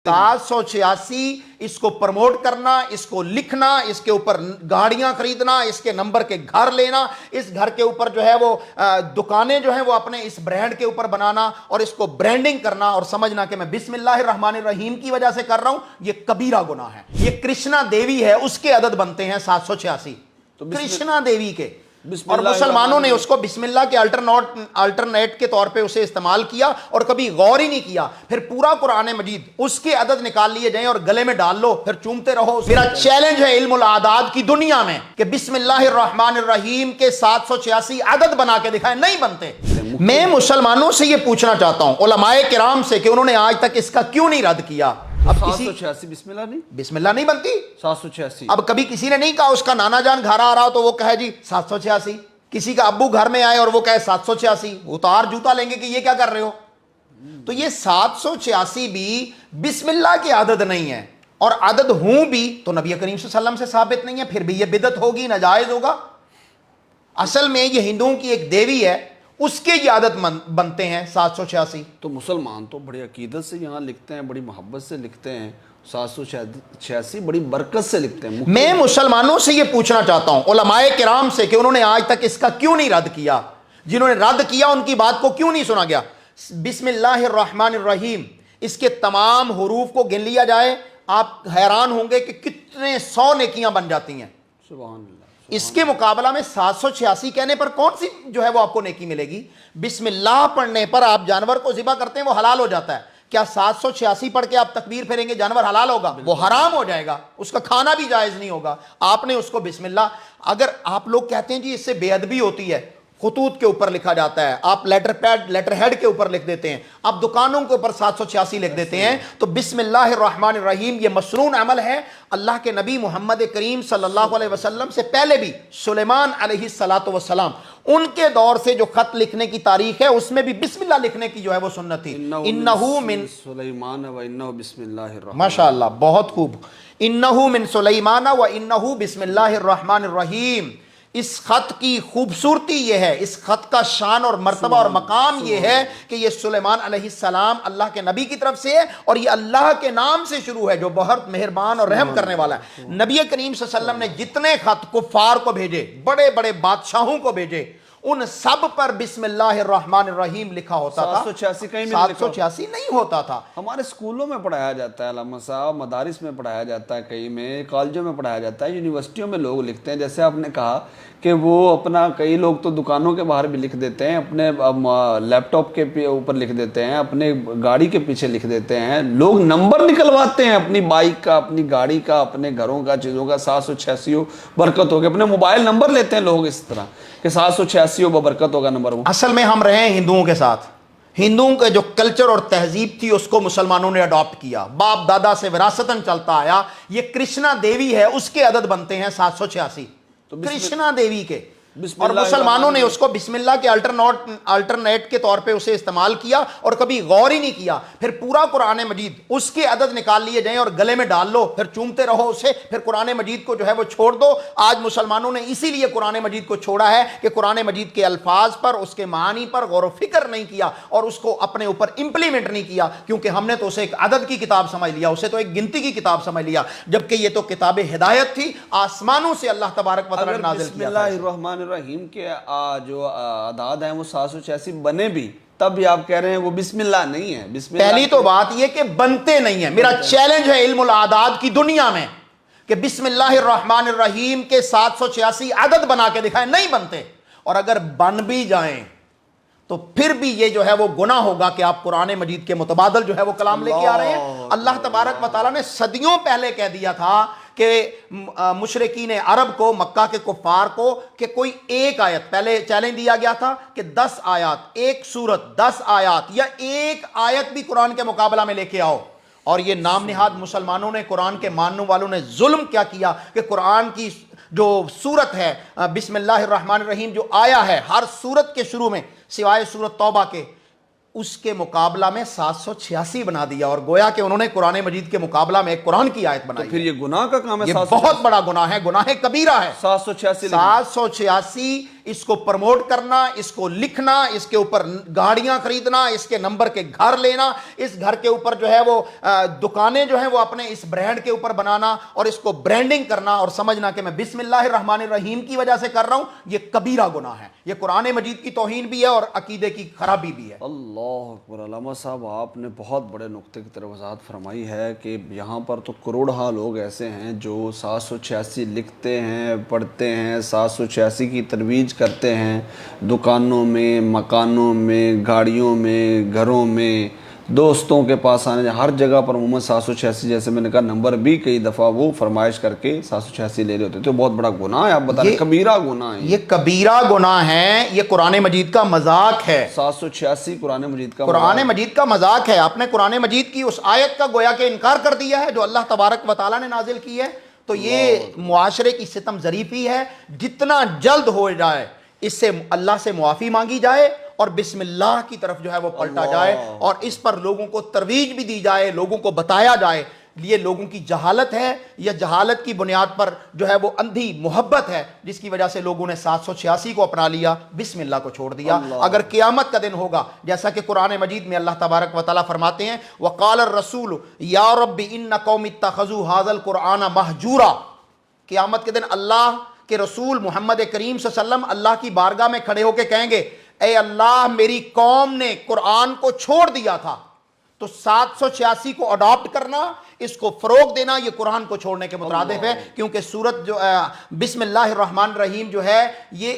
786 इसको प्रमोट करना, इसको लिखना, इसके ऊपर गाड़ियां खरीदना, इसके नंबर के घर लेना, इस घर के ऊपर जो है वो दुकानें जो है वो अपने इस ब्रांड के ऊपर बनाना और इसको ब्रांडिंग करना और समझना कि मैं बिस्मिल्लाहिर्रहमानिर्रहीम की वजह से कर रहा हूं, ये कबीरा गुनाह है। ये कृष्णा देवी है, उसके अदद बनते हैं 786 तो कृष्णा देवी के, और मुसलमानों ने उसको बिस्मिल्लाह के अल्टरनेट के तौर पे उसे इस्तेमाल किया और कभी गौर ही नहीं किया। फिर पूरा कुरान मजीद उसके अदद निकाल लिए जाएं और गले में डाल लो, फिर चूमते रहो। मेरा चैलेंज है इल्मुल आदाद की दुनिया में कि बिस्मिल्लाहिर्रहमानिर्रहीम के 786 अदद बना के दिखाएं, नहीं बनते। मैं मुसलमानों से ये पूछना चाहता हूं, उलमाए किराम से, कि उन्होंने आज तक इसका क्यों नहीं रद्द किया। अब 786 बिस्मिल्लाह नहीं बनती 786। अब कभी किसी ने नहीं कहा उसका नाना जान घर आ रहा हो तो वो कहे जी 786, किसी का अब्बू घर में आए और वो कहे 786, उतार जूता लेंगे कि ये क्या कर रहे हो। तो ये 786 भी बिस्मिल्लाह की आदत नहीं है, और आदत हूं भी तो नबी करीम सल्लल्लाहु अलैहि वसल्लम से साबित नहीं है, फिर भी ये बिदअत होगी, नाजायज होगा। असल में ये हिंदुओं की एक देवी है, उसके ये आदत बनते हैं 786। तो मुसलमान तो बड़ी अकीदत से यहाँ लिखते हैं, बड़ी मोहब्बत से लिखते हैं, 786 बड़ी बरकत से लिखते हैं। मैं मुसलमानों से ये पूछना चाहता हूं, उलमाए किराम से, कि उन्होंने आज तक इसका क्यों नहीं रद्द किया। जिन्होंने रद्द किया उनकी बात को क्यों नहीं सुना गया। बिस्मिल्लाहिर्रहमानिर्रहीम इसके तमाम हुरूफ को गिन लिया जाए, आप हैरान होंगे कि कितने 100 नेकियां बन जाती हैं। सुभान अल्लाह। इसके मुकाबला में 786 कहने पर कौन सी जो है वो आपको नेकी मिलेगी। बिस्मिल्लाह पढ़ने पर आप जानवर को ज़िबा करते हैं, वो हलाल हो जाता है। क्या 786 पढ़ के आप तकबीर फेरेंगे, जानवर हलाल होगा? वो हराम हो जाएगा, उसका खाना भी जायज़ नहीं होगा। आपने उसको बिस्मिल्लाह, अगर आप लोग कहते हैं जी इससे बेअदबी होती है, खुतूत के ऊपर लिखा जाता है, आप लेटर पैड लेटर हेड के ऊपर लिख देते हैं, आप दुकानों के ऊपर 786 लिख देते हैं, तो बिस्मिल्लाहिर्रहमानिर्रहीम ये मसनून अमल है। अल्लाह के नबी मोहम्मद करीम सल्लल्लाहु अलैहि वसल्लम से पहले भी सुलेमान अलैहिस्सलातु वस्सलाम, उनके दौर से जो खत लिखने की तारीख है उसमें भी बिस्मिल्लाह लिखने की जो है वो सुन्नत थी। इन्नहु मिन सुलेमान व इन्नहु बिस्मिल्लाहिर्रहमान, माशाअल्लाह, बहुत खूब। इन्नहु मिन सुलेमान व इन्नहु बिस्मिल्लाहिर्रहमानिर्रहीम। इस खत की खूबसूरती यह है, इस खत का शान और मर्तबा और मकाम यह है कि यह सुलेमान अलैहिस्सलाम अल्लाह के नबी की तरफ से है, और यह अल्लाह के नाम से शुरू है जो बहुत मेहरबान और रहम करने वाला है। नबी करीम सल्लल्लाहु अलैहि वसल्लम ने जितने खत कुफ्फार को भेजे, बड़े बड़े बादशाहों को भेजे, उन सब पर बिस्मिल्लाहिर्रहमानिर्रहीम लिखा होता था। 786 नहीं होता था। हमारे स्कूलों में पढ़ाया जाता है अल्लामा साहब, मदारिस में पढ़ाया जाता है, कई में कॉलेजों में पढ़ाया जाता है, यूनिवर्सिटियों में लोग लिखते हैं। जैसे आपने कहा कि वो अपना, कई लोग तो दुकानों के बाहर भी लिख देते हैं, अपने लैपटॉप के ऊपर लिख देते हैं, अपने गाड़ी के पीछे लिख देते हैं। लोग नंबर निकलवाते हैं अपनी बाइक का, अपनी गाड़ी का, अपने घरों का, चीज़ों का, 786 बरकत हो गई। अपने मोबाइल नंबर लेते हैं लोग इस तरह कि 786 बरकत होगा नंबर वो। असल में हम रहे हैं हिंदुओं के साथ, हिंदुओं के जो कल्चर और तहजीब थी उसको मुसलमानों ने अडॉप्ट किया, बाप दादा से विरासतन चलता आया। ये कृष्णा देवी है, उसके अदद बनते हैं 786 तो कृष्णा देवी के, और मुसलमानों ने उसको बिस्मिल्लाह के अल्टरनेट के तौर पे उसे इस्तेमाल किया और कभी गौर ही नहीं किया। फिर पूरा कुरान मजीद उसके अदद निकाल लिए जाएं और गले में डाल लो, फिर चूमते रहो उसे, फिर कुरान मजीद को जो है वो छोड़ दो। आज मुसलमानों ने इसीलिए कुरान मजीद को छोड़ा है कि कुरान मजीद के अल्फाज पर, उसके मानी पर गौर फिक्र नहीं किया और उसको अपने ऊपर इंप्लीमेंट नहीं किया, क्योंकि हमने तो उसे एक अदद की किताब समझ लिया, उसे तो एक गिनती की किताब समझ लिया, जबकि ये तो किताब हिदायत थी, आसमानों से अल्लाह तबारक व तआला नाज़िल किया था। रहीम के जो आदाद हैं वो 786 बने भी, तब भी आप कह रहे हैं वो बिस्मिल्लाह नहीं है। बिस्मिल्लाह पहली तो बात ये कि बनते नहीं है। मेरा चैलेंज है इल्मुल आदाद की दुनिया में कि बिस्मिल्लाहिर्रहमानिर्रहीम के 786 अदद बना के दिखाएं, नहीं बनते। और अगर बन भी जाएं तो फिर भी ये जो है वो गुनाह होगा कि आप कुरान मजीद के मुतबादल जो है वो कलाम लेके आ रहे हैं। अल्लाह तबारक व तआला ने सदियों पहले कह दिया था कि मुशरिकीन अरब को, मक्का के कुफ्फार को, कि कोई एक आयत, पहले चैलेंज दिया गया था कि 10 आयत, एक सूरत 10 आयत या एक आयत भी कुरान के मुकाबला में लेके आओ। और ये नाम निहाद मुसलमानों ने, कुरान के मानने वालों ने जुल्म क्या किया कि कुरान की जो सूरत है बिस्मिल्लाहिर्रहमानिर्रहीम जो आया है हर सूरत के शुरू में सिवाय सूरत तौबा के, उसके मुकाबला में 786 बना दिया, और गोया कि उन्होंने कुरान मजीद के मुकाबला में एक कुरान की आयत बनाई। तो फिर ये गुनाह का काम है, ये बहुत बड़ा गुनाह है, गुनाह कबीरा है। 786 اس کو پروموٹ کرنا، اس کو لکھنا، اس کے اوپر گاڑیاں خریدنا، اس کے نمبر کے گھر لینا، اس گھر کے اوپر جو ہے وہ دکانیں جو ہیں وہ اپنے اس برانڈ کے اوپر بنانا اور اس کو برانڈنگ کرنا اور سمجھنا کہ میں بسم اللہ الرحمن الرحیم کی وجہ سے کر رہا ہوں، یہ کبیرہ گناہ ہے، یہ قرآن مجید کی توہین بھی ہے اور عقیدے کی خرابی بھی ہے۔ اللہ اکبر۔ علامہ صاحب آپ نے بہت بڑے نقطے کی طرف وضاحت فرمائی ہے کہ یہاں پر تو کروڑہا لوگ ایسے ہیں جو 786 لکھتے ہیں، پڑھتے ہیں، 786 کی ترویج کرتے ہیں، دکانوں میں، مکانوں میں، گاڑیوں میں، گھروں میں، دوستوں کے پاس آنے ہر جگہ پر عموماً 786 جیسے میں نے کہا نمبر بھی کئی دفعہ وہ فرمائش کر کے 786 لے رہے ہوتے تو بہت بڑا گناہ ہے۔ آپ بتا رہے کبیرہ گناہ ہے، یہ کبیرہ گناہ ہے، یہ قرآن مجید کا مذاق ہے۔ 786 قرآن مجید کا قرآن مجید کا مذاق ہے۔ آپ نے قرآن مجید کی اس آیت کا گویا کہ انکار کر دیا ہے جو اللہ تبارک و تعالیٰ نے نازل کی ہے، تو یہ معاشرے کی ستم ظریفی ہے۔ جتنا جلد ہو جائے اس سے اللہ سے معافی مانگی جائے اور بسم اللہ کی طرف جو ہے وہ پلٹا جائے اور اس پر لوگوں کو ترویج بھی دی جائے، لوگوں کو بتایا جائے۔ یہ لوگوں کی جہالت ہے، یا جہالت کی بنیاد پر جو ہے وہ اندھی محبت ہے جس کی وجہ سے لوگوں نے 786 کو اپنا لیا، بسم اللہ کو چھوڑ دیا۔ اگر قیامت کا دن ہوگا جیسا کہ قرآن مجید میں اللہ تبارک و تعالیٰ فرماتے ہیں وقال الرسول یا رب ان قوم اتخذوا هذا القرآن مہجورا، قیامت کے دن اللہ کہ رسول محمد کریم صلی اللہ علیہ وسلم اللہ کی بارگاہ میں کھڑے ہو کے کہیں گے اے اللہ میری قوم نے قرآن کو چھوڑ دیا تھا، تو 786 کو اڈاپٹ کرنا، اس کو فروغ دینا، یہ قرآن کو چھوڑنے کے مترادف ہے، کیونکہ سورت جو بسم اللہ الرحمن الرحیم یہ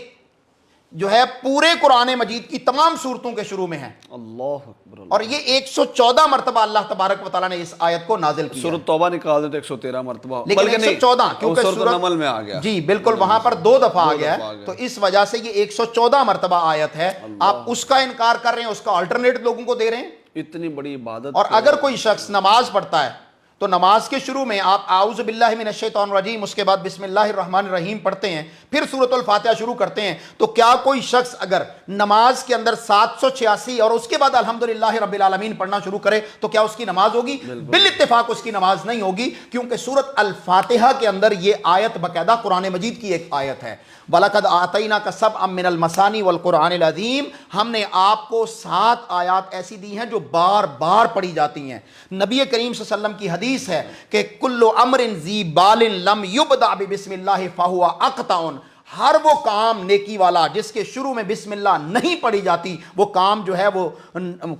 جو ہے پورے قرآن مجید کی تمام صورتوں کے شروع میں ہے۔ اللہ اکبر۔ اور یہ 114 مرتبہ اللہ تبارک و تعالیٰ نے اس آیت کو نازل کیا۔ سورۃ توبہ نکال دے تو 113 مرتبہ، لیکن 114 کیونکہ سورۃ نمل میں آ گیا، جی بالکل وہاں پر 2 دفعہ آ گیا ہے، تو اس وجہ سے یہ 114 مرتبہ آیت ہے۔ آپ اس کا انکار کر رہے ہیں، اس کا آلٹرنیٹ لوگوں کو دے رہے ہیں۔ اتنی بڑی عبادت، اور اگر کوئی شخص نماز پڑھتا ہے تو نماز کے شروع میں آپ اعوذ باللہ من الشیطان الرجیم، اس کے بعد بسم اللہ الرحمن الرحیم پڑھتے ہیں، پھر سورۃ الفاتحہ شروع کرتے ہیں، تو کیا کوئی شخص اگر نماز کے اندر 786 اور اس کے بعد الحمدللہ رب العالمین پڑھنا شروع کرے تو کیا اس کی نماز ہوگی؟ بالاتفاق اس کی نماز نہیں ہوگی، کیونکہ سورۃ الفاتحہ کے اندر یہ آیت باقاعدہ قرآن مجید کی ایک آیت ہے۔ وَلَقَدْ آتَيْنَاكَ سَبْعًا مِّنَ الْمَثَانِي وَالْقُرْآنِ الْعَظِيمِ، ہم نے آپ کو 7 آیات ایسی دی ہیں جو بار بار پڑھی جاتی ہیں۔ نبی کریم صلی اللہ علیہ وسلم کی حدیث ہے کہ کُلُّ أَمْرٍ ذِي بَالٍ لَمْ يُبْدَأْ بِبِسْمِ اللَّهِ فَهُوَ أَقْطَعٌ، ہر وہ کام نیکی والا جس کے شروع میں بسم اللہ نہیں پڑھی جاتی، وہ کام جو ہے وہ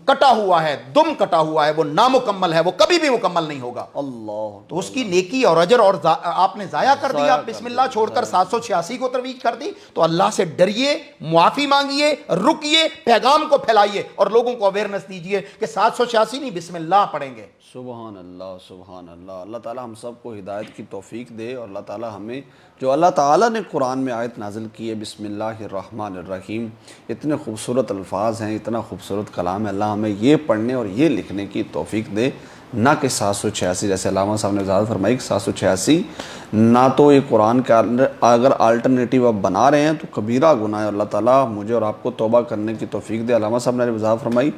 کٹا ہوا ہے، دم کٹا ہوا ہے، وہ نامکمل ہے، وہ کبھی بھی مکمل نہیں ہوگا۔ اللہ، تو اس کی نیکی اور اجر اور آپ نے ضائع کر دیا، بسم اللہ چھوڑ کر 786 کو ترویج کر دی۔ تو اللہ سے ڈریے، معافی مانگیے، رکیے، پیغام کو پھیلائیے اور لوگوں کو اویئرنس دیجیے کہ 786 نہیں بسم اللہ پڑھیں گے۔ سبحان اللہ، سبحان اللہ۔ اللہ تعالیٰ ہم سب کو ہدایت کی توفیق دے، اور اللہ تعالیٰ ہمیں جو اللہ تعالیٰ نے قرآن میں آیت نازل کی ہے بسم اللہ الرحمن الرحیم، اتنے خوبصورت الفاظ ہیں، اتنا خوبصورت کلام ہے، اللہ ہمیں یہ پڑھنے اور یہ لکھنے کی توفیق دے، نہ کہ 786 جیسے علامہ صاحب نے وضاحت فرمائی کہ 786 نہ تو یہ قرآن کا اگر آلٹرنیٹیو آپ بنا رہے ہیں تو کبیرہ گناہ ہے۔ اللہ تعالیٰ مجھے اور آپ کو توبہ کرنے کی توفیق دے۔ علامہ صاحب نے وضاحت فرمائی،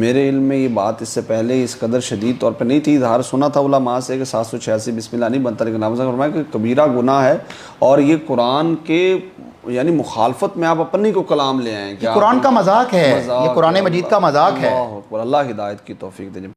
میرے علم میں یہ بات اس سے پہلے اس قدر شدید طور پہ نہیں تھی، اظہار سنا تھا علماء سے کہ 786 بسم اللہ نہیں بنتا، لیکن علامہ صاحب نے فرمایا کہ کبیرہ گناہ ہے، اور یہ قرآن کے یعنی مخالفت میں آپ اپنی کو کلام لے آئیں، یہ قرآن کا مذاق ہے، یہ قرآن مجید کا مذاق ہے۔ اللہ ہدایت کی توفیق دے۔